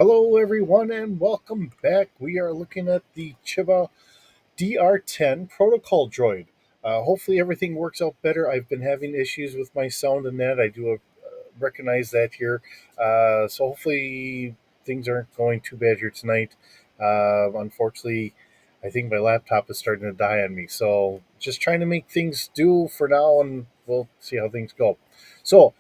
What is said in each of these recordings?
Hello, everyone, and welcome back. We are looking at the Chiba DR10 protocol droid. Hopefully, everything works out better. I've been having issues with my sound and that. I do recognize that here. So, hopefully, things aren't going too bad here tonight. Unfortunately, I think my laptop is starting to die on me. So, just trying to make things do for now, and we'll see how things go. So,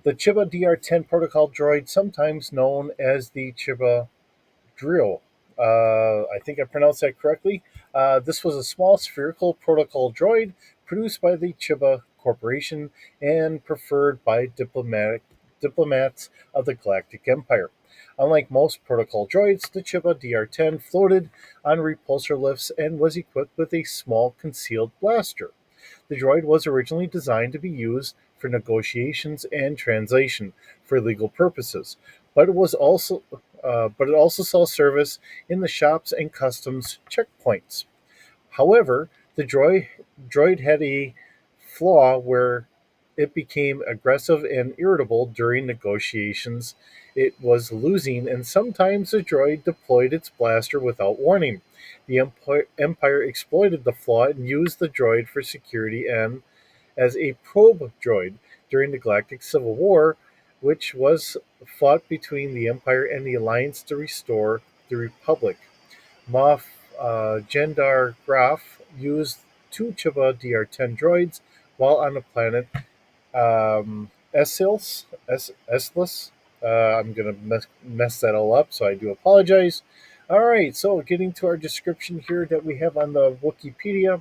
the Chiba DR10 protocol droid, sometimes known as the Chiba Drill. I think I pronounced that correctly. This was a small spherical protocol droid produced by the Chiba Corporation and preferred by diplomats of the Galactic Empire. Unlike most protocol droids, the Chiba DR10 floated on repulsor lifts and was equipped with a small concealed blaster. The droid was originally designed to be used for negotiations and translation for legal purposes, but it also saw service in the shops and customs checkpoints. However, the droid had a flaw where it became aggressive and irritable during negotiations. It was losing, and sometimes the droid deployed its blaster without warning. The Empire exploited the flaw and used the droid for security and as a probe droid during the Galactic Civil War, which was fought between the Empire and the Alliance to restore the Republic. Moff Gendar Graf used two Chiba DR-10 droids while on the planet Eslis. I'm going to mess that all up, so I do apologize. All right, so getting to our description here that we have on the Wikipedia,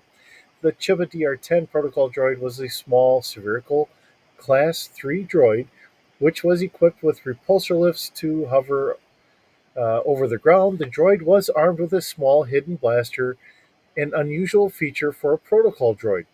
the Chiba DR-10 protocol droid was a small spherical Class 3 droid, which was equipped with repulsor lifts to hover over the ground. The droid was armed with a small hidden blaster, an unusual feature for a protocol droid.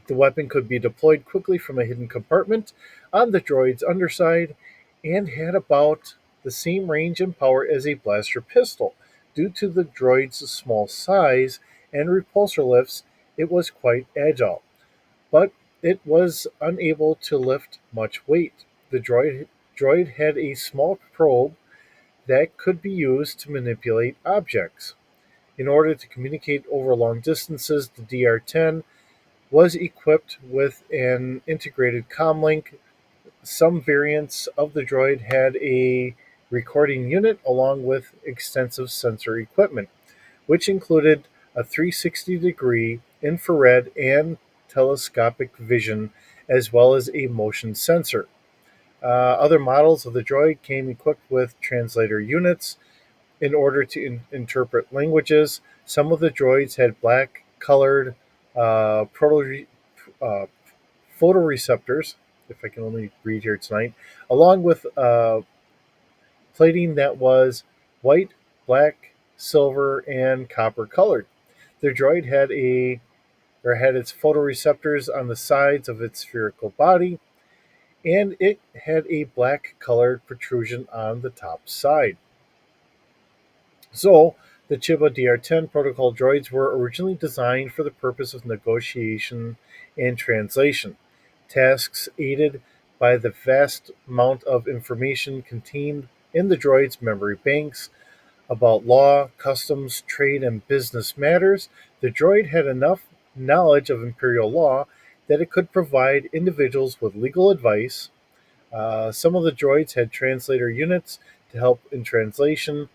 The weapon could be deployed quickly from a hidden compartment on the droid's underside and had about the same range and power as a blaster pistol. Due to the droid's small size and repulsor lifts, it was quite agile, but it was unable to lift much weight. The droid had a small probe that could be used to manipulate objects. In order to communicate over long distances, the DR-10 was equipped with an integrated comlink. Some variants of the droid had a recording unit along with extensive sensor equipment, which included a 360-degree infrared and telescopic vision, as well as a motion sensor. Other models of the droid came equipped with translator units in order to interpret languages. Some of the droids had black colored proto uh, photoreceptors, if I can only read here tonight, along with plating that was white, black, silver, and copper colored. The droid had its photoreceptors on the sides of its spherical body, and it had a black colored protrusion on the top side. So, the Chiba DR-10 protocol droids were originally designed for the purpose of negotiation and translation, tasks aided by the vast amount of information contained in the droid's memory banks about law, customs, trade, and business matters. The droid had enough knowledge of imperial law that it could provide individuals with legal advice. Some of the droids had translator units to help in translation,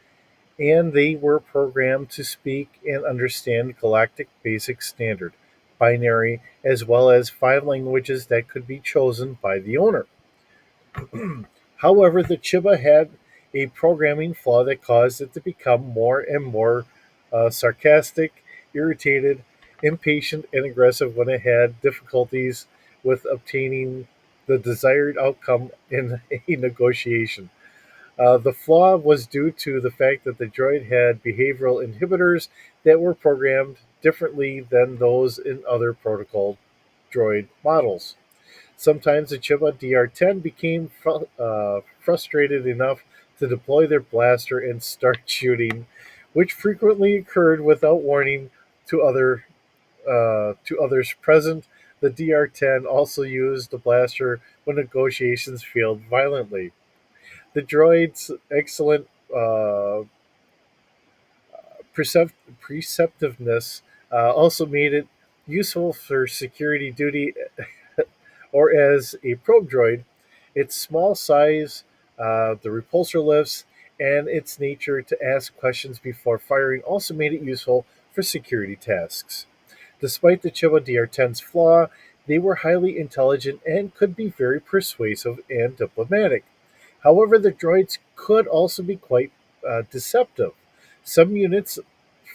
and they were programmed to speak and understand Galactic Basic Standard, binary, as well as five languages that could be chosen by the owner. However, the Chiba had a programming flaw that caused it to become more and more sarcastic, irritated, impatient, and aggressive when it had difficulties with obtaining the desired outcome in a negotiation. The flaw was due to the fact that the droid had behavioral inhibitors that were programmed differently than those in other protocol droid models. Sometimes the Chiba DR-10 became frustrated enough to deploy their blaster and start shooting, which frequently occurred without warning to others present. The DR-10 also used the blaster when negotiations failed violently. The droid's excellent preceptiveness also made it useful for security duty or as a probe droid. Its small size, the repulsor lifts, and its nature to ask questions before firing also made it useful for security tasks. Despite the Chiba DR-10's flaw, they were highly intelligent and could be very persuasive and diplomatic. However, the droids could also be quite deceptive. Some units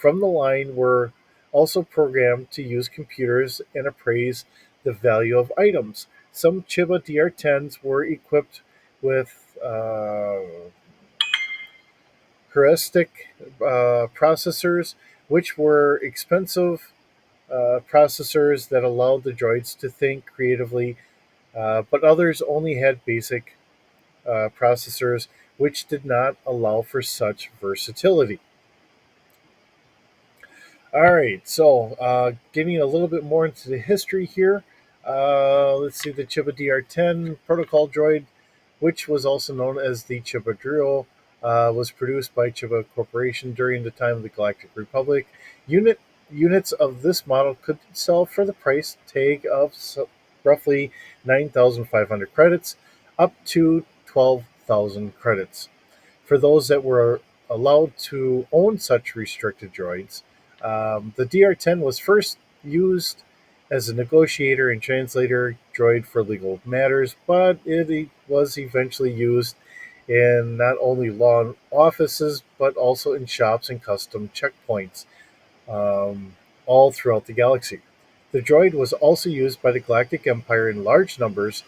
from the line were also programmed to use computers and appraise the value of items. Some Chiba DR-10s were equipped with heuristic processors, which were expensive processors that allowed the droids to think creatively, but others only had basic processors, which did not allow for such versatility. All right, so getting a little bit more into the history here. Let's see, the Chiba DR-10 protocol droid, which was also known as the Chiba Drill, was produced by Chiba Corporation during the time of the Galactic Republic. Unit Units of this model could sell for the price tag of roughly 9,500 credits, up to 12,000 credits. For those that were allowed to own such restricted droids, the DR-10 was first used as a negotiator and translator droid for legal matters, but it was eventually used in not only law offices but also in shops and custom checkpoints all throughout the galaxy. The droid was also used by the Galactic Empire in large numbers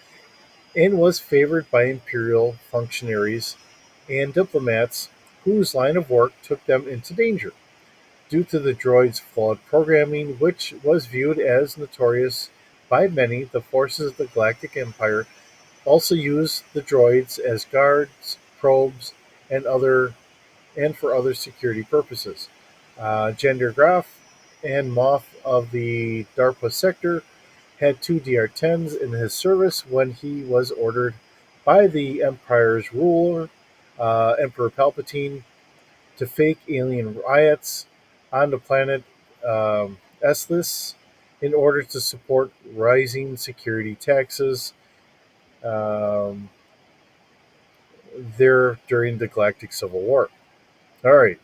and was favored by imperial functionaries and diplomats whose line of work took them into danger. Due to the droid's flawed programming, which was viewed as notorious by many, the forces of the Galactic Empire also used the droids as guards, probes, and other and for other security purposes. Gender Graf and Moff of the DARPA sector had two DR-10s in his service when he was ordered by the Empire's ruler, Emperor Palpatine, to fake alien riots on the planet Eslis in order to support rising security taxes um, there during the Galactic Civil War. All right,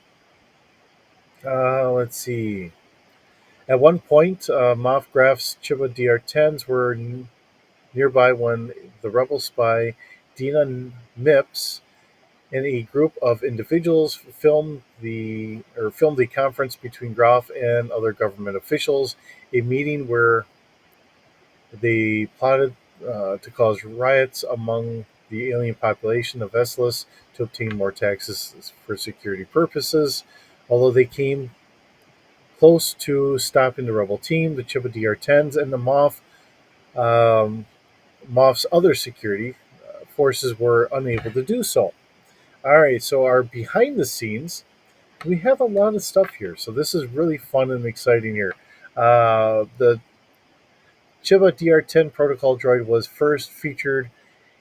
let's see. At one point, Moff Graf's Chiba DR-10s were nearby when the rebel spy Dina Mips and a group of individuals filmed a conference between Graf and other government officials, a meeting where they plotted to cause riots among the alien population of Eslis to obtain more taxes for security purposes. Although they came close to stopping the rebel team, the Chiba DR-10s and the um, Moff's other security forces were unable to do so. All right, so our behind the scenes, we have a lot of stuff here. So this is really fun and exciting here. The Chiba DR-10 protocol droid was first featured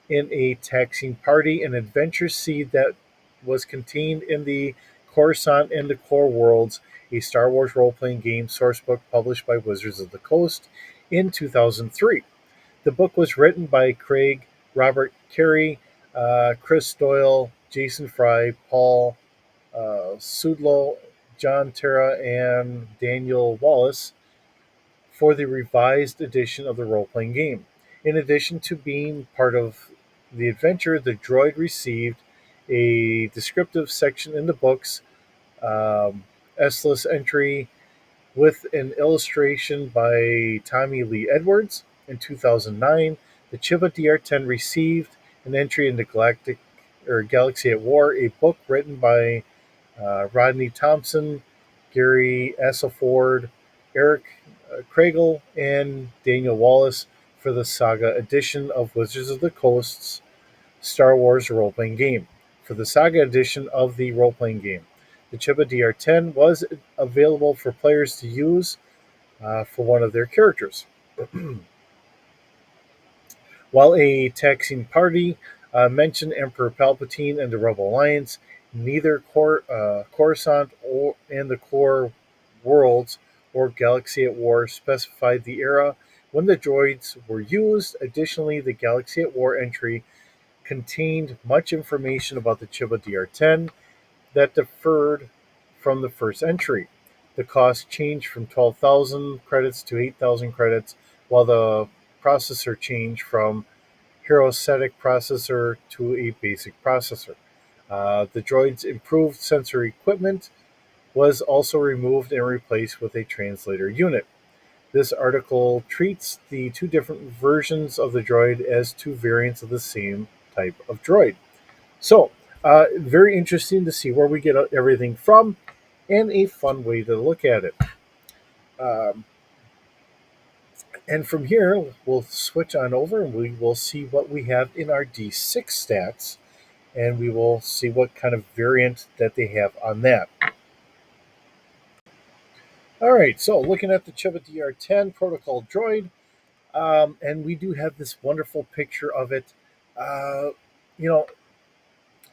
in a taxing party, an adventure seed that was contained in the Coruscant and the Core Worlds, a Star Wars role-playing game sourcebook published by Wizards of the Coast in 2003. The book was written by Craig Robert Carey, Chris Doyle, Jason Fry, Paul Sudlow, John Terra, and Daniel Wallace for the revised edition of the role playing game. In addition to being part of the adventure, the droid received a descriptive section in the book's S-list entry with an illustration by Tommy Lee Edwards. In 2009, the Chiba DR-10 received an entry in the Galaxy at War, a book written by Rodney Thompson, Gary Asselford, Eric Kragel, and Daniel Wallace for the Saga edition of Wizards of the Coast's Star Wars role playing game. For the Saga edition of the role playing game, the Chiba DR-10 was available for players to use for one of their characters. While a taxing party Mention Emperor Palpatine and the Rebel Alliance. Neither Coruscant or and the core worlds or Galaxy at War specified the era when the droids were used. Additionally, the Galaxy at War entry contained much information about the Chiba DR-10 that differed from the first entry. The cost changed from 12,000 credits to 8,000 credits, while the processor changed from Herostatic processor to a basic processor. The droid's improved sensory equipment was also removed and replaced with a translator unit. This article treats the two different versions of the droid as two variants of the same type of droid. So, very interesting to see where we get everything from and a fun way to look at it. Um, and from here, we'll switch on over and we will see what we have in our D6 stats, and we will see what kind of variant that they have on that. All right, so looking at the Chiba DR10 protocol droid, and we do have this wonderful picture of it. Uh, you know,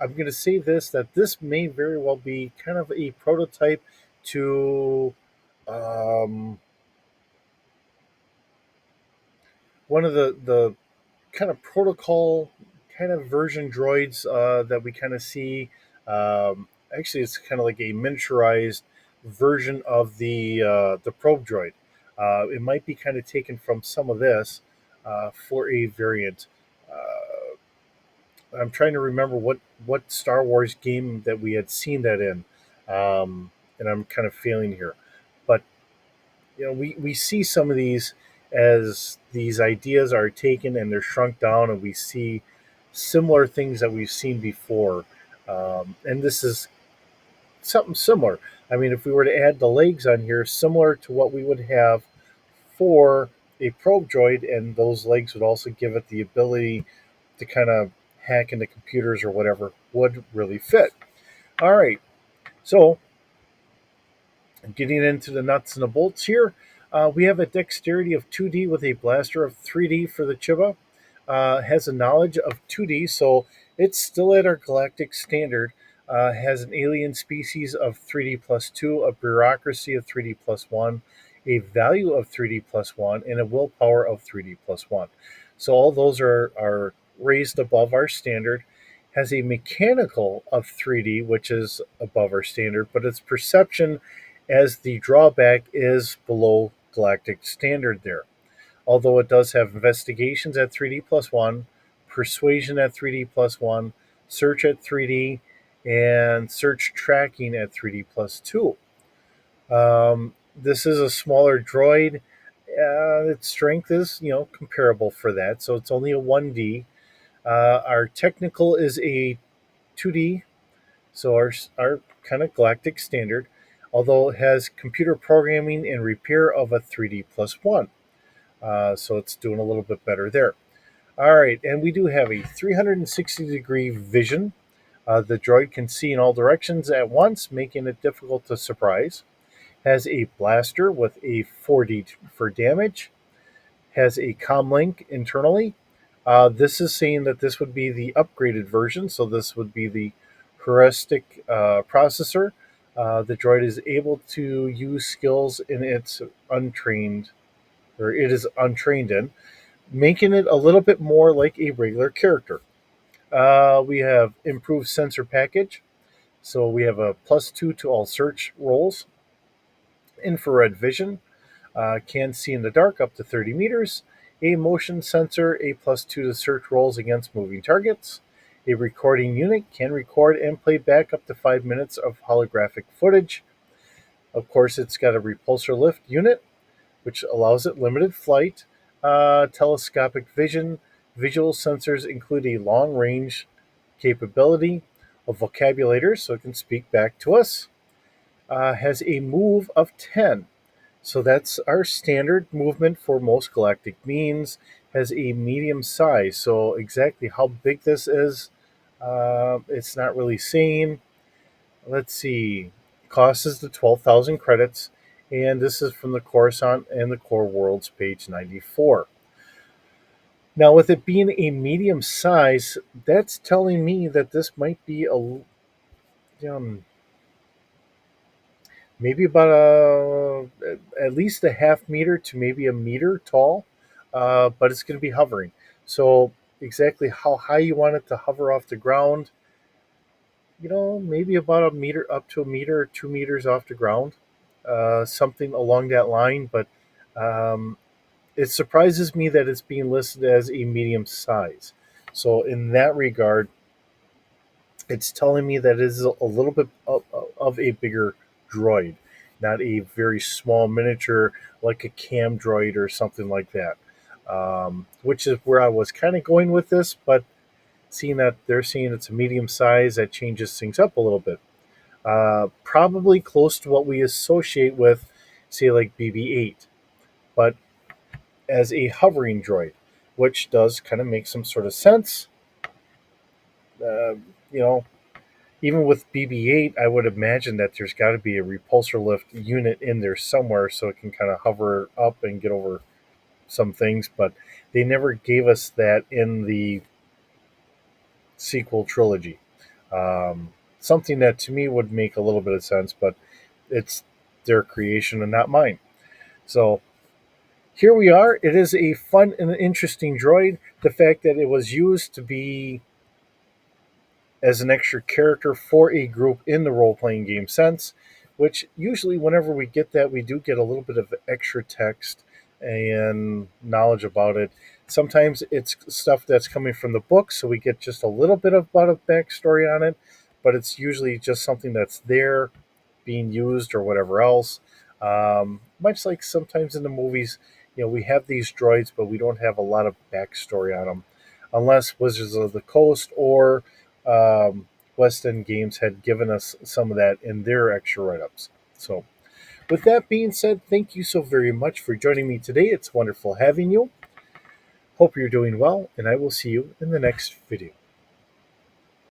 I'm going to say this that this may very well be kind of a prototype to um, one of the kind of protocol kind of version droids that we kind of see. Actually, it's kind of like a miniaturized version of the probe droid. It might be kind of taken from some of this for a variant. I'm trying to remember what Star Wars game that we had seen that in, and I'm kind of failing here. But we see some of these as these ideas are taken and they're shrunk down, and we see similar things that we've seen before. And this is something similar. I mean, if we were to add the legs on here, similar to what we would have for a probe droid, and those legs would also give it the ability to kind of hack into computers or whatever, would really fit. All right, so getting into the nuts and the bolts here, we have a dexterity of 2D with a blaster of 3D for the Chiba. Has a knowledge of 2D, so it's still at our galactic standard. Has an alien species of 3D plus 2, a bureaucracy of 3D plus 1, a value of 3D plus 1, and a willpower of 3D plus 1. So all those are raised above our standard. Has a mechanical of 3D, which is above our standard, but its perception as the drawback is below galactic standard there. Although it does have investigations at 3D plus 1, persuasion at 3D plus 1, search at 3D, and search tracking at 3D plus 2. This is a smaller droid. Its strength is, comparable for that, so it's only a 1D. Our technical is a 2D, so our kind of galactic standard, although it has computer programming and repair of a 3D plus 1. So it's doing a little bit better there. All right, and we do have a 360-degree vision. The droid can see in all directions at once, making it difficult to surprise. Has a blaster with a 4D for damage. Has a comlink internally. This is saying that this would be the upgraded version, so this would be the heuristic processor. The droid is able to use skills in its untrained, or it is untrained in, making it a little bit more like a regular character. We have improved sensor package, so we have a +2 to all search rolls, infrared vision, can see in the dark up to 30 meters, a motion sensor, a +2 to search rolls against moving targets. A recording unit can record and play back up to 5 minutes of holographic footage. Of course, it's got a repulsor lift unit, which allows it limited flight, telescopic vision. Visual sensors include a long range capability, a vocabulator, so it can speak back to us. Has a move of 10. So that's our standard movement for most galactic beings. Has a medium size. So exactly how big this is, it's not really saying. Let's see. Cost is the 12,000 credits, and this is from the Coruscant and the Core Worlds, page 94. Now, with it being a medium size, that's telling me that this might be maybe about at least a half meter to maybe a meter tall, but it's going to be hovering. So exactly how high you want it to hover off the ground, maybe about a meter, up to a meter or 2 meters off the ground, something along that line. But um, it surprises me that it's being listed as a medium size. So in that regard, it's telling me that it is a little bit of a bigger droid, not a very small miniature like a cam droid or something like that. Which is where I was kind of going with this, but seeing that they're saying it's a medium size, that changes things up a little bit. Probably close to what we associate with, say, like BB-8, but as a hovering droid, which does kind of make some sort of sense. Uh, you know, Even with BB-8, I would imagine that there's got to be a repulsor lift unit in there somewhere so it can kind of hover up and get over some things, but they never gave us that in the sequel trilogy. Something that to me would make a little bit of sense, but it's their creation and not mine. So here we are. It is a fun and interesting droid. The fact that it was used to be as an extra character for a group in the role playing game sense, which usually, whenever we get that, we do get a little bit of extra text and knowledge about it. Sometimes it's stuff that's coming from the book, so we get just a little bit of about a backstory on it, but it's usually just something that's there being used or whatever else. Much like sometimes in the movies, we have these droids, but we don't have a lot of backstory on them, unless Wizards of the Coast or West End Games had given us some of that in their extra write ups. So, with that being said, thank you so very much for joining me today. It's wonderful having you. Hope you're doing well, and I will see you in the next video.